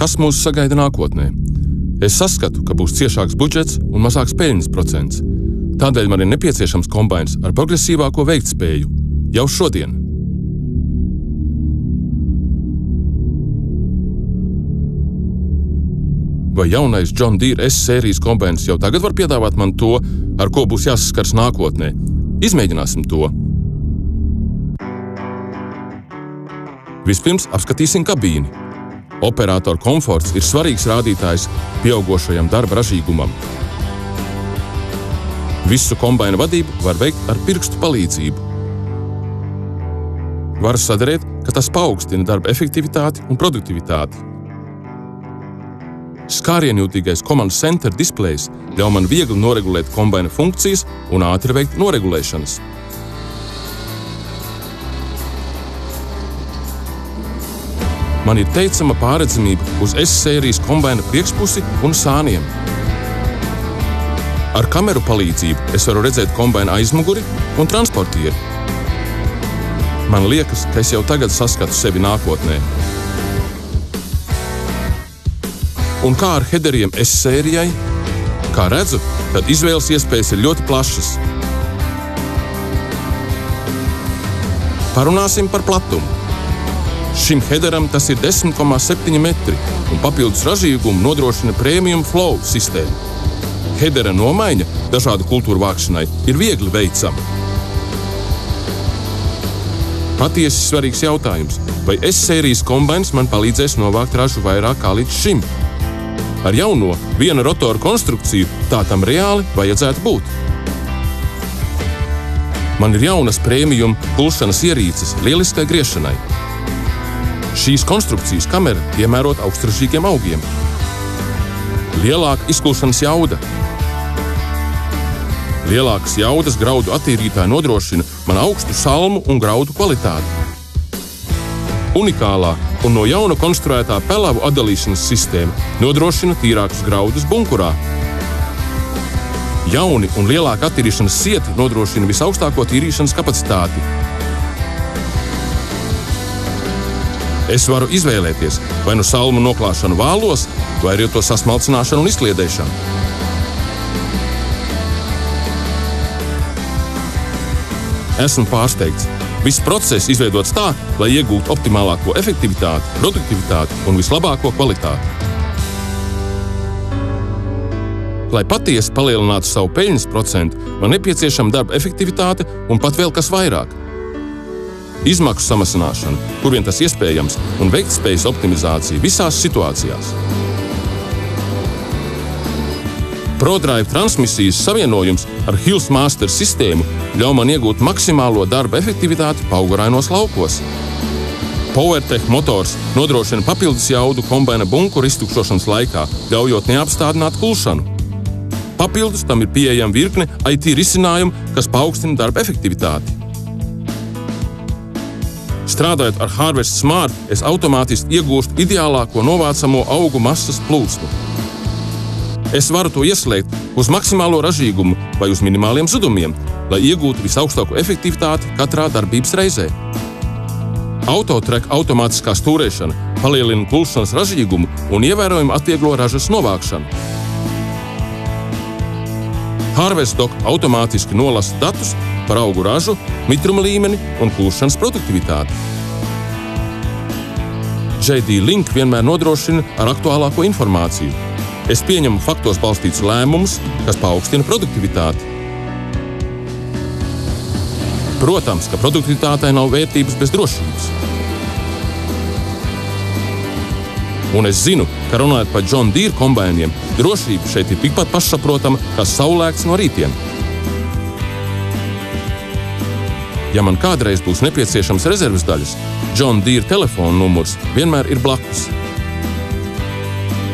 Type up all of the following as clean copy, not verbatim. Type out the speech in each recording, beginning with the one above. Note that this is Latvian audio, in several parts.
kas mūs sagaida nākotnē. Es saskatu, ka būs ciešāks budžets un mazāks peļņas procents. Tādēļ man ir nepieciešams kombains ar progresīvāko veiktspēju jau šodien. Vai jaunais John Deere S sērijas kombains jau tagad var piedāvāt man to, ar ko būs jāsaskars nākotnē? Izmēģināsim to. Vispirms apskatīsim kabīni. Operatora komforts ir svarīgs rādītājs pieaugošajam darba ražīgumam. Visu kombaina vadību var veikt ar pirkstu palīdzību. Var sadarēt, ka tas paaugstina darba efektivitāti un produktivitāti. Skārienjūtīgais Command Center displejs ļauj man viegli noregulēt kombaina funkcijas un ātri veikt noregulēšanas. Man ir teicama pārredzamība uz S-sērijas kombaina priekšpusi un sāniem. Ar kameru palīdzību es varu redzēt kombaina aizmuguri un transportieri. Man liekas, ka es jau tagad saskatu sevi nākotnē. Un kā ar hederiem S-sērijai? Kā redzu, tad izvēles iespējas ir ļoti plašas. Parunāsim par platumu. Šim hederam tas ir 10,7 metri un papildus ražīgumu nodrošina Premium Flow sistēma. Hedera nomaiņa dažādu kultūru vākšanai ir viegli veicama. Patiesi svarīgs jautājums, vai S-sērijas kombains man palīdzēs novākt ražu vairāk kā līdz šim? Ar jauno viena rotora konstrukciju tā tam reāli vajadzētu būt. Man ir jaunas Premium pulšanas ierīces lieliskai griešanai. Šīs konstrukcijas kamera piemērot augstražīgiem augiem. Lielāka izkūšanas jauda. Lielākas jaudas graudu attīrītāji nodrošina man augstu salmu un graudu kvalitāti. Unikālā un no jauna konstruētā pelavu atdalīšanas sistēma nodrošina tīrākus graudus bunkurā. Jauni un lielāka attīrīšanas sieti nodrošina visaugstāko tīrīšanas kapacitāti. Es varu izvēlēties vai nu salmu noklāšanu vālos, vai arī to sasmalcināšanu un izkliedēšanu. Esmu pārsteigts. Viss process izveidots tā, lai iegūtu optimālāko efektivitāti, produktivitāti un vislabāko kvalitāti. Lai patiesi palielinātu savu peļņas procentu, man nepieciešama darba efektivitāte un pat vēl kas vairāk. Izmaksu samazināšana, kur vien tas iespējams, un veiktspējas optimizācija visās situācijās. ProDrive transmisijas savienojums ar Hills Master sistēmu ļauj man iegūt maksimālo darba efektivitāti paaugarainos laukos. PowerTech motors nodrošina papildus jaudu kombaina bunkuru iztukšošanas laikā, ļaujot neapstādināt kulšanu. Papildus tam ir pieejama virkne IT risinājumu, kas paaugstina darba efektivitāti. Strādājot ar Harvest Smart, es automātiski iegūstu ideālāko novācamo augu masas plūsmu. Es varu to ieslēgt uz maksimālo ražīgumu vai uz minimāliem zudumiem, lai iegūtu visaugstāko efektivitāti katrā darbības reizē. Autotrack automātiskā stūrēšana palielina kulšanas ražīgumu un ievērojami atvieglo ražas novākšanu. HarvestDock automātiski nolasa datus par augu ražu, mitruma līmeni un kulšanas produktivitāti. JD Link vienmēr nodrošina ar aktuālāko informāciju. Es pieņemu faktos balstītus lēmumus, kas paaugstina produktivitāti. Protams, ka produktivitātei nav vērtības bez drošības. Un es zinu, ka runājot par John Deere kombainiem, drošība šeit ir tikpat pašsaprotama kā saulēkts no rītiem. Ja man kādreiz būs nepieciešams rezerves daļas, John Deere telefona numurs vienmēr ir blakus.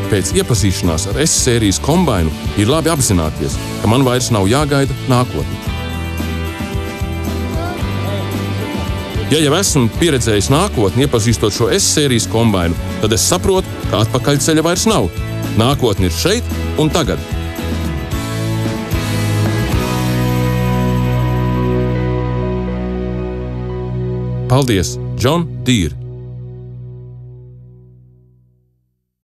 Pēc iepazīšanās ar S-sērijas kombainu ir labi apzināties, ka man vairs nav jāgaida nākotne. Ja jau esmu pieredzējis nākotni, iepazīstot šo S-sērijas kombainu, tad es saprotu, ka atpakaļceļa vairs nav. Nākotne ir šeit un tagad. Paldies, John Deere!